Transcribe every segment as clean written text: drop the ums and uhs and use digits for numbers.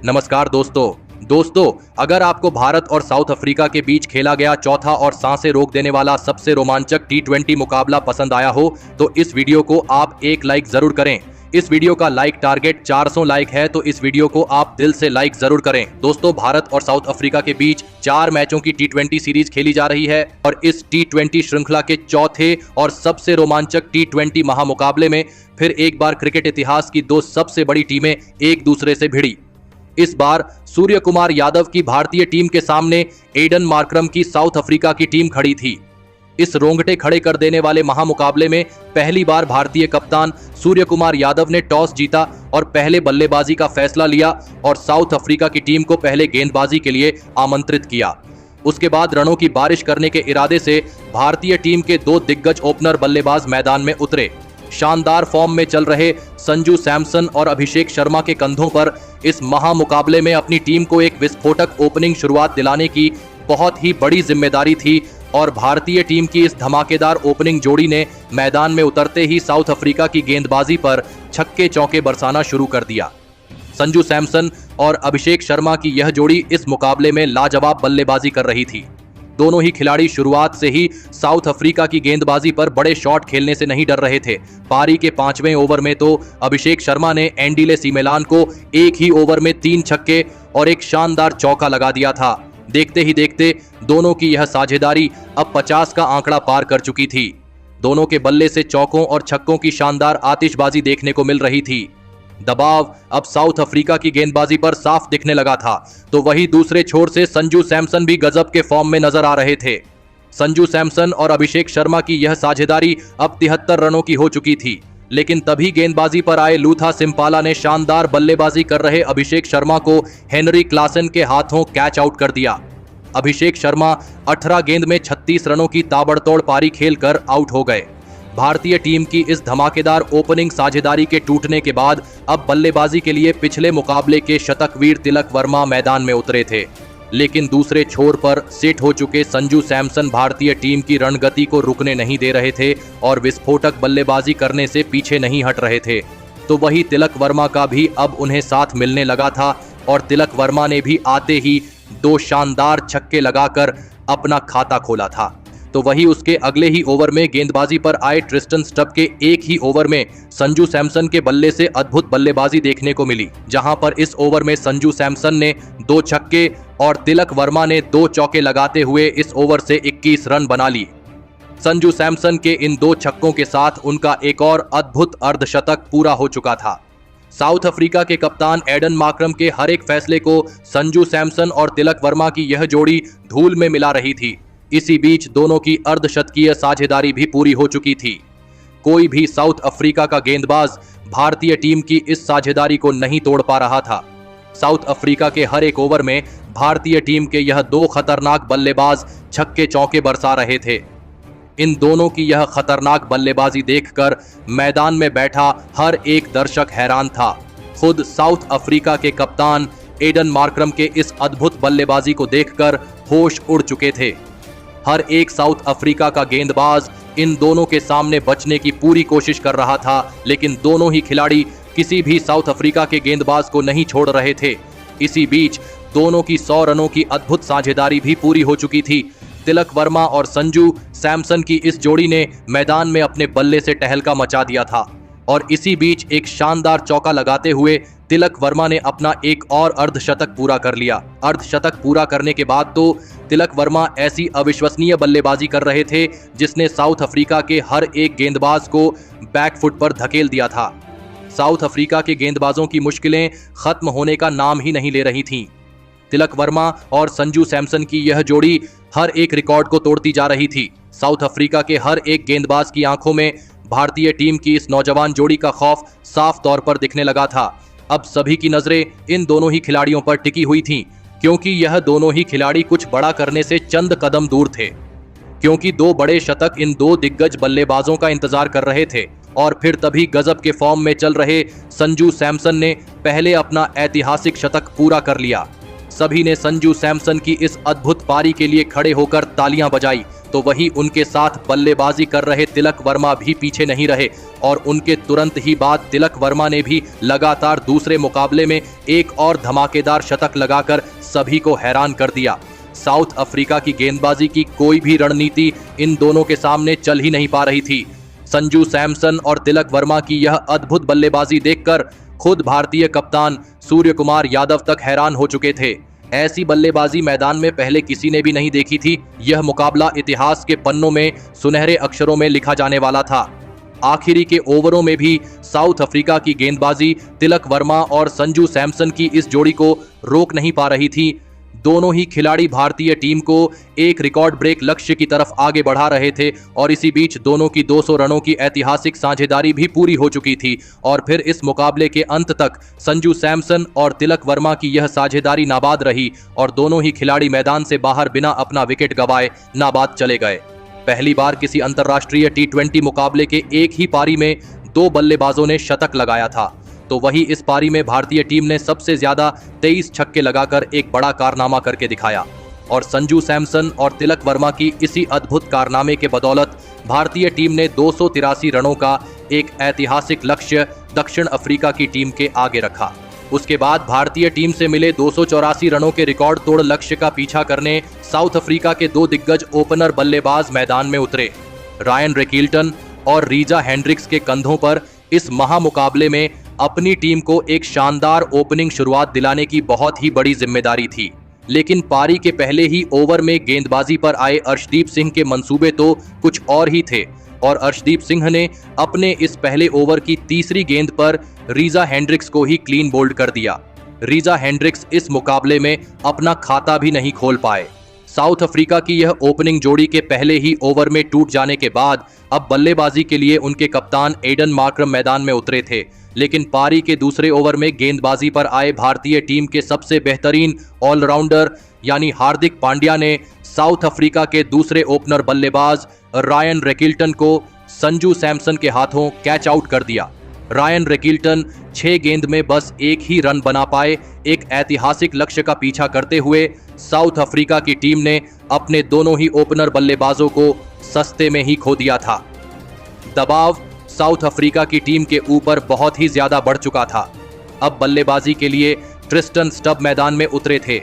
नमस्कार दोस्तों, अगर आपको भारत और साउथ अफ्रीका के बीच खेला गया चौथा और सांसें रोक देने वाला सबसे रोमांचक टी20 मुकाबला पसंद आया हो तो इस वीडियो को आप एक लाइक जरूर करें। इस वीडियो का लाइक टारगेट 400 लाइक है तो इस वीडियो को आप दिल से लाइक जरूर करें। दोस्तों, भारत और साउथ अफ्रीका के बीच 4 मैचों की टी20 सीरीज खेली जा रही है और इस टी20 श्रृंखला के चौथे और सबसे रोमांचक टी20 महामुकाबले में फिर एक बार क्रिकेट इतिहास की 2 सबसे बड़ी टीमें एक दूसरे से भिड़ी। इस बार सूर्य कुमार यादव की भारतीय टीम के सामने एडन मार्करम की साउथ अफ्रीका की टीम खड़ी थी। इस रोंगटे खड़े कर देने वाले महामुकाबले में पहली बार भारतीय कप्तान सूर्य कुमार यादव ने टॉस जीता और पहले बल्लेबाजी का फैसला लिया और साउथ अफ्रीका की टीम को पहले गेंदबाजी के लिए आमंत्रित किया। उसके बाद रनों की बारिश करने के इरादे से भारतीय टीम के 2 दिग्गज ओपनर बल्लेबाज मैदान में उतरे। शानदार फॉर्म में चल रहे संजू सैमसन और अभिषेक शर्मा के कंधों पर इस महामुकाबले में अपनी टीम को एक विस्फोटक ओपनिंग शुरुआत दिलाने की बहुत ही बड़ी जिम्मेदारी थी और भारतीय टीम की इस धमाकेदार ओपनिंग जोड़ी ने मैदान में उतरते ही साउथ अफ्रीका की गेंदबाजी पर छक्के चौके बरसाना शुरू कर दिया। संजू सैमसन और अभिषेक शर्मा की यह जोड़ी इस मुकाबले में लाजवाब बल्लेबाजी कर रही थी। दोनों ही खिलाड़ी शुरुआत से ही साउथ अफ्रीका की गेंदबाजी पर बड़े शॉट खेलने से नहीं डर रहे थे। पारी के 5वें ओवर में तो अभिषेक शर्मा ने एंडीले सीमेलान को एक ही ओवर में 3 छक्के और एक शानदार चौका लगा दिया था। देखते ही देखते दोनों की यह साझेदारी अब 50 का आंकड़ा पार कर चुकी थी। दोनों के बल्ले से चौकों और छक्कों की शानदार आतिशबाजी देखने को मिल रही थी। दबाव अब साउथ अफ्रीका की गेंदबाजी पर साफ दिखने लगा था तो वही दूसरे छोर से संजू सैमसन भी गजब के फॉर्म में नजर आ रहे थे। संजू सैमसन और अभिषेक शर्मा की यह साझेदारी अब 73 रनों की हो चुकी थी, लेकिन तभी गेंदबाजी पर आए लूथा सिम्पाला ने शानदार बल्लेबाजी कर रहे अभिषेक शर्मा को हेनरी क्लासन के हाथों कैच आउट कर दिया। अभिषेक शर्मा 18 गेंद में 36 रनों की ताबड़तोड़ पारी खेलकर आउट हो गए। भारतीय टीम की इस धमाकेदार ओपनिंग साझेदारी के टूटने के बाद अब बल्लेबाजी के लिए पिछले मुकाबले के शतकवीर तिलक वर्मा मैदान में उतरे थे, लेकिन दूसरे छोर पर सेट हो चुके संजू सैमसन भारतीय टीम की रणगति को रुकने नहीं दे रहे थे और विस्फोटक बल्लेबाजी करने से पीछे नहीं हट रहे थे। तो वही तिलक वर्मा का भी अब उन्हें साथ मिलने लगा था और तिलक वर्मा ने भी आते ही 2 शानदार छक्के लगाकर अपना खाता खोला था। तो वही उसके अगले ही ओवर में गेंदबाजी पर आए ट्रिस्टन स्टब के एक ही ओवर में संजू सैमसन के बल्ले से अद्भुत बल्लेबाजी देखने को मिली, जहां पर इस ओवर में संजू सैमसन ने 2 छक्के और तिलक वर्मा ने 2 चौके लगाते हुए इस ओवर से 21 रन बना लिए। संजू सैमसन के इन 2 छक्कों के साथ उनका एक और अद्भुत अर्धशतक पूरा हो चुका था। साउथ अफ्रीका के कप्तान एडन मार्करम के हर एक फैसले को संजू सैमसन और तिलक वर्मा की यह जोड़ी धूल में मिला रही थी। इसी बीच दोनों की अर्धशतकीय साझेदारी भी पूरी हो चुकी थी। कोई भी साउथ अफ्रीका का गेंदबाज भारतीय टीम की इस साझेदारी को नहीं तोड़ पा रहा था। साउथ अफ्रीका के हर एक ओवर में भारतीय टीम के यह 2 खतरनाक बल्लेबाज छक्के चौके बरसा रहे थे। इन दोनों की यह खतरनाक बल्लेबाजी देखकर मैदान में बैठा हर एक दर्शक हैरान था। खुद साउथ अफ्रीका के कप्तान एडन मार्करम के इस अद्भुत बल्लेबाजी को देखकर होश उड़ चुके थे। हर एक साउथ अफ्रीका का गेंदबाज इन दोनों के सामने बचने की पूरी कोशिश कर रहा था, लेकिन दोनों ही खिलाड़ी किसी भी साउथ अफ्रीका के गेंदबाज को नहीं छोड़ रहे थे। इसी बीच दोनों की 100 रनों की अद्भुत साझेदारी भी पूरी हो चुकी थी। तिलक वर्मा और संजू सैमसन की इस जोड़ी ने मैदान में अपने बल्ले से टहलका मचा दिया था और इसी बीच एक शानदार चौका लगाते हुए तिलक वर्मा ने अपना एक और अर्धशतक पूरा कर लिया। अर्धशतक पूरा करने के बाद तो तिलक वर्मा ऐसी अविश्वसनीय बल्लेबाजी कर रहे थे जिसने साउथ अफ्रीका के हर एक गेंदबाज को बैकफुट पर धकेल दिया था। साउथ अफ्रीका के गेंदबाजों की मुश्किलें खत्म होने का नाम ही नहीं ले रही थीं। तिलक वर्मा और संजू सैमसन की यह जोड़ी हर एक रिकॉर्ड को तोड़ती जा रही थी। साउथ अफ्रीका के हर एक गेंदबाज की आंखों में भारतीय टीम की इस नौजवान जोड़ी का खौफ साफ तौर पर दिखने लगा था। अब सभी की नजरें इन दोनों ही खिलाड़ियों पर टिकी हुई थीं, क्योंकि यह दोनों ही खिलाड़ी कुछ बड़ा करने से चंद कदम दूर थे, क्योंकि 2 बड़े शतक इन 2 दिग्गज बल्लेबाजों का इंतजार कर रहे थे। और फिर तभी गजब के फॉर्म में चल रहे संजू सैमसन ने पहले अपना ऐतिहासिक शतक पूरा कर लिया। सभी ने संजू सैमसन की इस अद्भुत पारी के लिए खड़े होकर तालियां बजाई तो वहीं उनके साथ बल्लेबाजी कर रहे तिलक वर्मा भी पीछे नहीं रहे और उनके तुरंत ही बाद तिलक वर्मा ने भी लगातार दूसरे मुकाबले में एक और धमाकेदार शतक लगाकर सभी को हैरान कर दिया। साउथ अफ्रीका की गेंदबाजी की कोई भी रणनीति इन दोनों के सामने चल ही नहीं पा रही थी। संजू सैमसन और तिलक वर्मा की यह अद्भुत बल्लेबाजी देखकर खुद भारतीय कप्तान सूर्य कुमार यादव तक हैरान हो चुके थे। ऐसी बल्लेबाजी मैदान में पहले किसी ने भी नहीं देखी थी। यह मुकाबला इतिहास के पन्नों में सुनहरे अक्षरों में लिखा जाने वाला था। आखिरी के ओवरों में भी साउथ अफ्रीका की गेंदबाजी तिलक वर्मा और संजू सैमसन की इस जोड़ी को रोक नहीं पा रही थी। दोनों ही खिलाड़ी भारतीय टीम को एक रिकॉर्ड ब्रेक लक्ष्य की तरफ आगे बढ़ा रहे थे और इसी बीच दोनों की 200 रनों की ऐतिहासिक साझेदारी भी पूरी हो चुकी थी और फिर इस मुकाबले के अंत तक संजू सैमसन और तिलक वर्मा की यह साझेदारी नाबाद रही और दोनों ही खिलाड़ी मैदान से बाहर बिना अपना विकेट गंवाए नाबाद चले गए। पहली बार किसी अंतर्राष्ट्रीय T20 मुकाबले के एक ही पारी में 2 बल्लेबाजों ने शतक लगाया था, तो वही इस पारी में भारतीय टीम ने सबसे ज्यादा 23 छक्के लगाकर एक बड़ा कारनामा करके दिखाया और संजू सैमसन और तिलक वर्मा की इसी अद्भुत कारनामे के बदौलत भारतीय टीम ने 283 रनों का एक ऐतिहासिक लक्ष्य दक्षिण अफ्रीका की टीम के आगे रखा। उसके बाद भारतीय टीम से मिले 284 रनों के रिकॉर्ड तोड़ लक्ष्य का पीछा करने साउथ अफ्रीका के 2 दिग्गज ओपनर बल्लेबाज मैदान में उतरे। रायन रेकिल्टन और रीजा हेंड्रिक्स के कंधों पर इस महामुकाबले में अपनी टीम को एक शानदार ओपनिंग शुरुआत दिलाने की बहुत ही बड़ी जिम्मेदारी थी, लेकिन पारी के पहले ही ओवर में गेंदबाजी पर आए अर्शदीप सिंह के मंसूबे तो कुछ और ही थे और अर्शदीप सिंह ने अपने इस पहले ओवर की तीसरी गेंद पर रीजा हेंड्रिक्स को ही क्लीन बोल्ड कर दिया। रीजा हेंड्रिक्स इस मुकाबले में अपना खाता भी नहीं खोल पाए। साउथ अफ्रीका की यह ओपनिंग जोड़ी के पहले ही ओवर में टूट जाने के बाद अब बल्लेबाजी के लिए उनके कप्तान एडन मार्क्रम मैदान में उतरे थे, लेकिन पारी के दूसरे ओवर में गेंदबाजी पर आए भारतीय टीम के सबसे बेहतरीन ऑलराउंडर यानी हार्दिक पांड्या ने साउथ अफ्रीका के दूसरे ओपनर बल्लेबाज रायन रेकिल्टन को संजू सैमसन के हाथों कैच आउट कर दिया। रायन रेकिल्टन 6 गेंद में बस एक ही रन बना पाए। एक ऐतिहासिक लक्ष्य का पीछा करते हुए साउथ अफ्रीका की टीम ने अपने दोनों ही ओपनर बल्लेबाजों को सस्ते में ही खो दिया था। दबाव साउथ अफ्रीका की टीम के ऊपर बहुत ही ज्यादा बढ़ चुका था। अब बल्लेबाजी के लिए ट्रिस्टन स्टब मैदान में उतरे थे,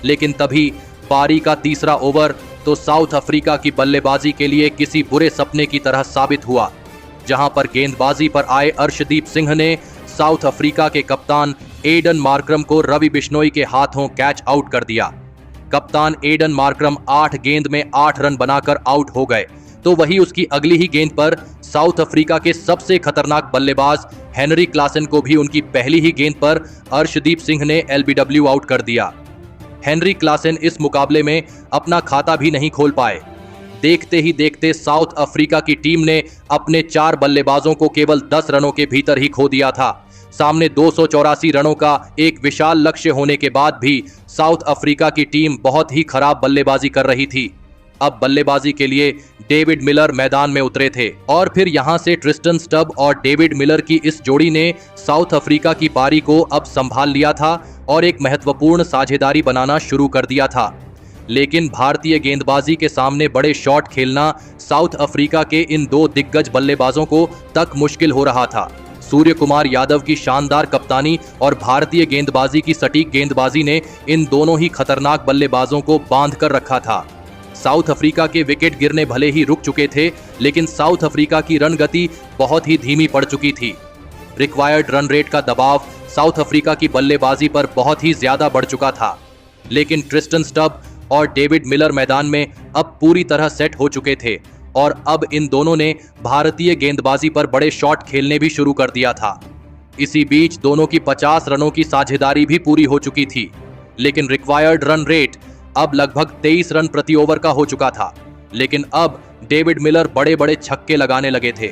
लेकिन तभी पारी का तीसरा ओवर तो साउथ अफ्रीका की बल्लेबाजी के लिए किसी बुरे सपने की तरह साबित हुआ, जहां पर गेंदबाजी पर आए अर्शदीप सिंह ने साउथ अफ्रीका के कप्तान एडन मार्क्रम को रवि बिश्नोई के हाथों कैच आउट कर दिया। कप्तान एडन मार्क्रम 8 गेंद में 8 रन बनाकर आउट हो गए, तो वही उसकी अगली ही गेंद पर साउथ अफ्रीका के सबसे खतरनाक बल्लेबाज हेनरी क्लासन को भी उनकी पहली ही गेंद पर अर्शदीप सिंह ने LBW आउट कर दिया। हेनरी क्लासन इस मुकाबले में अपना खाता भी नहीं खोल पाए। देखते ही देखते साउथ अफ्रीका की टीम ने अपने 4 बल्लेबाजों को केवल 10 रनों के भीतर ही खो दिया था। सामने 284 रनों का एक विशाल लक्ष्य होने के बाद भी साउथ अफ्रीका की टीम बहुत ही खराब बल्लेबाजी कर रही थी। अब बल्लेबाजी के लिए डेविड मिलर मैदान में उतरे थे और फिर यहां से ट्रिस्टन स्टब और डेविड मिलर की इस जोड़ी ने साउथ अफ्रीका की पारी को अब संभाल लिया था और एक महत्वपूर्ण साझेदारी बनाना शुरू कर दिया था। लेकिन भारतीय गेंदबाजी के सामने बड़े शॉट खेलना साउथ अफ्रीका के इन 2 दिग्गज बल्लेबाजों को तक मुश्किल हो रहा था। सूर्य कुमार यादव की शानदार कप्तानी और भारतीय गेंदबाजी की सटीक गेंदबाजी ने इन दोनों ही खतरनाक बल्लेबाजों को बांध कर रखा था। साउथ अफ्रीका के विकेट गिरने भले ही रुक चुके थे, लेकिन साउथ अफ्रीका की रन गति बहुत ही धीमी पड़ चुकी थी। रिक्वायर्ड रन रेट का दबाव साउथ अफ्रीका की बल्लेबाजी पर बहुत ही ज्यादा बढ़ चुका था, लेकिन ट्रिस्टन स्टब और डेविड मिलर मैदान में अब पूरी तरह सेट हो चुके थे और अब इन दोनों ने भारतीय गेंदबाजी पर बड़े शॉट खेलने भी शुरू कर दिया था। इसी बीच दोनों की 50 रनों की साझेदारी भी पूरी हो चुकी थी, लेकिन रिक्वायर्ड रन रेट अब लगभग 23 रन प्रति ओवर का हो चुका था। लेकिन अब डेविड मिलर बड़े बड़े छक्के लगाने लगे थे,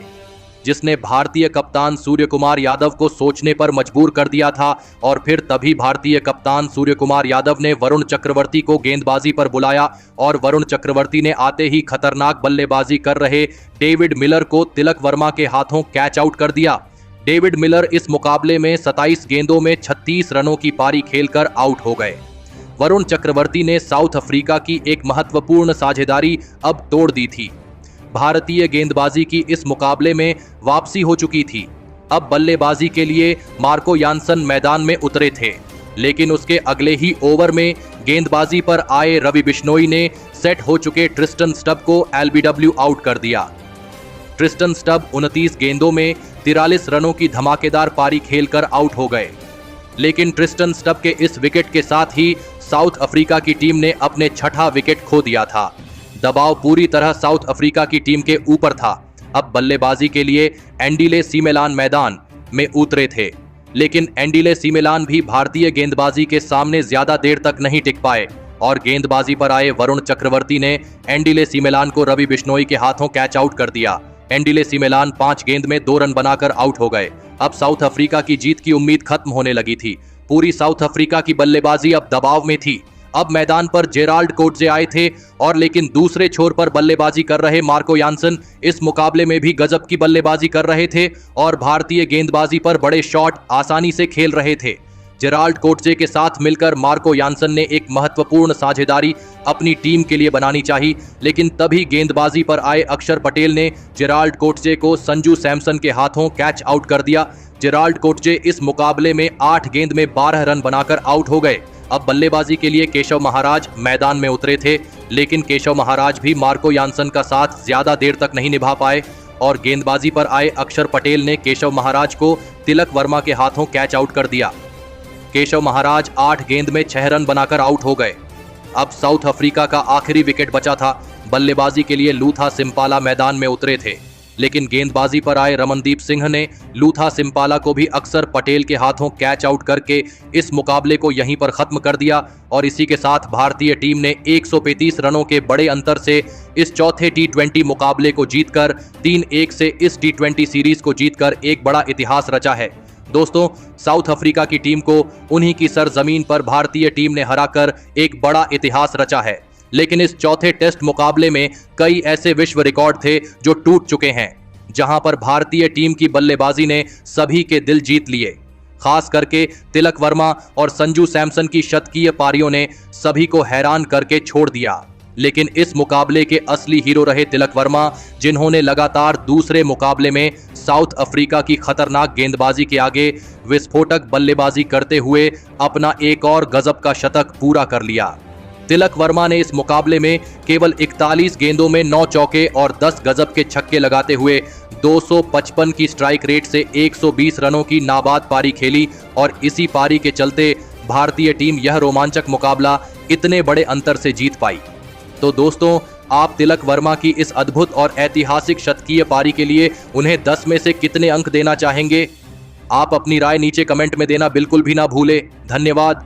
जिसने भारतीय कप्तान सूर्य कुमार यादव को सोचने पर मजबूर कर दिया था। और फिर तभी भारतीय कप्तान सूर्य कुमार यादव ने वरुण चक्रवर्ती को गेंदबाजी पर बुलाया और वरुण चक्रवर्ती ने आते ही खतरनाक बल्लेबाजी कर रहे डेविड मिलर को तिलक वर्मा के हाथों कैच आउट कर दिया। डेविड मिलर इस मुकाबले में 27 गेंदों में 36 रनों की पारी खेलकर आउट हो गए। वरुण चक्रवर्ती ने साउथ अफ्रीका की एक महत्वपूर्ण साझेदारी अब तोड़ दी थी। भारतीय गेंदबाजी की इस मुकाबले में वापसी हो चुकी थी। अब बल्लेबाजी के लिए मार्को यानसन मैदान में उतरे थे, लेकिन उसके अगले ही ओवर में गेंदबाजी पर आए रवि बिश्नोई ने सेट हो चुके ट्रिस्टन स्टब को एलबीडब्ल्यू आउट कर दिया। ट्रिस्टन स्टब 29 गेंदों में 43 रनों की धमाकेदार पारी खेलकर आउट हो गए। लेकिन ट्रिस्टन स्टब के इस विकेट के साथ ही साउथ अफ्रीका की टीम ने अपने छठा विकेट खो दिया था। दबाव पूरी तरह साउथ अफ्रीका की टीम के ऊपर था। अब बल्लेबाजी के लिए एंडीले सीमेलान मैदान में उतरे थे, लेकिन एंडीले सीमेलान भी भारतीय गेंदबाजी के सामने ज्यादा देर तक नहीं टिक पाए और गेंदबाजी पर आए वरुण चक्रवर्ती ने एंडीले सीमेलान को रवि बिश्नोई के हाथों कैच आउट कर दिया। एंडीले सीमेलान 5 गेंद में 2 रन बनाकर आउट हो गए। अब साउथ अफ्रीका की जीत की उम्मीद खत्म होने लगी थी। पूरी साउथ अफ्रीका की बल्लेबाजी अब दबाव में थी। अब मैदान पर जेराल्ड कोटजे आए थे और लेकिन दूसरे छोर पर बल्लेबाजी कर रहे मार्को यानसन इस मुकाबले में भी गजब की बल्लेबाजी कर रहे थे और भारतीय गेंदबाजी पर बड़े शॉट आसानी से खेल रहे थे। जेराल्ड कोटजे के साथ मिलकर मार्को यानसन ने एक महत्वपूर्ण साझेदारी अपनी टीम के लिए बनानी चाहिए, लेकिन तभी गेंदबाजी पर आए अक्षर पटेल ने जेराल्ड कोटजे को संजू सैमसन के हाथों कैच आउट कर दिया। जेराल्ड कोटजे इस मुकाबले में 8 गेंद में 12 रन बनाकर आउट हो गए। अब बल्लेबाजी के लिए केशव महाराज मैदान में उतरे थे, लेकिन केशव महाराज भी मार्को यानसन का साथ ज्यादा देर तक नहीं निभा पाए और गेंदबाजी पर आए अक्षर पटेल ने केशव महाराज को तिलक वर्मा के हाथों कैच आउट कर दिया। केशव महाराज 8 गेंद में 6 रन बनाकर आउट हो गए। अब साउथ अफ्रीका का आखिरी विकेट बचा था। बल्लेबाजी के लिए लूथा सिम्पाला मैदान में उतरे थे, लेकिन गेंदबाजी पर आए रमनदीप सिंह ने लूथा सिम्पाला को भी अक्षर पटेल के हाथों कैच आउट करके इस मुकाबले को यहीं पर खत्म कर दिया और इसी के साथ भारतीय टीम ने 135 रनों के बड़े अंतर से इस चौथे टी20 मुकाबले को जीतकर 3-1 से इस टी20 सीरीज को जीतकर एक बड़ा इतिहास रचा है। दोस्तों, साउथ अफ्रीका की टीम को उन्हीं की सरजमीन पर भारतीय टीम ने हराकर एक बड़ा इतिहास रचा है, लेकिन इस चौथे टेस्ट मुकाबले में कई ऐसे विश्व रिकॉर्ड थे जो टूट चुके हैं, जहां पर भारतीय टीम की बल्लेबाजी ने सभी के दिल जीत लिए। खास करके तिलक वर्मा और संजू सैमसन की शतकीय पारियों ने सभी को हैरान करके छोड़ दिया। लेकिन इस मुकाबले के असली हीरो रहे तिलक वर्मा, जिन्होंने लगातार दूसरे मुकाबले में साउथ अफ्रीका की खतरनाक गेंदबाजी के आगे विस्फोटक बल्लेबाजी करते हुए अपना एक और गजब का शतक पूरा कर लिया। तिलक वर्मा ने इस मुकाबले में केवल 41 गेंदों में 9 चौके और 10 गजब के छक्के लगाते हुए 255 की स्ट्राइक रेट से 120 रनों की नाबाद पारी खेली और इसी पारी के चलते भारतीय टीम यह रोमांचक मुकाबला इतने बड़े अंतर से जीत पाई। तो दोस्तों, आप तिलक वर्मा की इस अद्भुत और ऐतिहासिक शतकीय पारी के लिए उन्हें 10 में से कितने अंक देना चाहेंगे? आप अपनी राय नीचे कमेंट में देना बिल्कुल भी ना भूलें। धन्यवाद।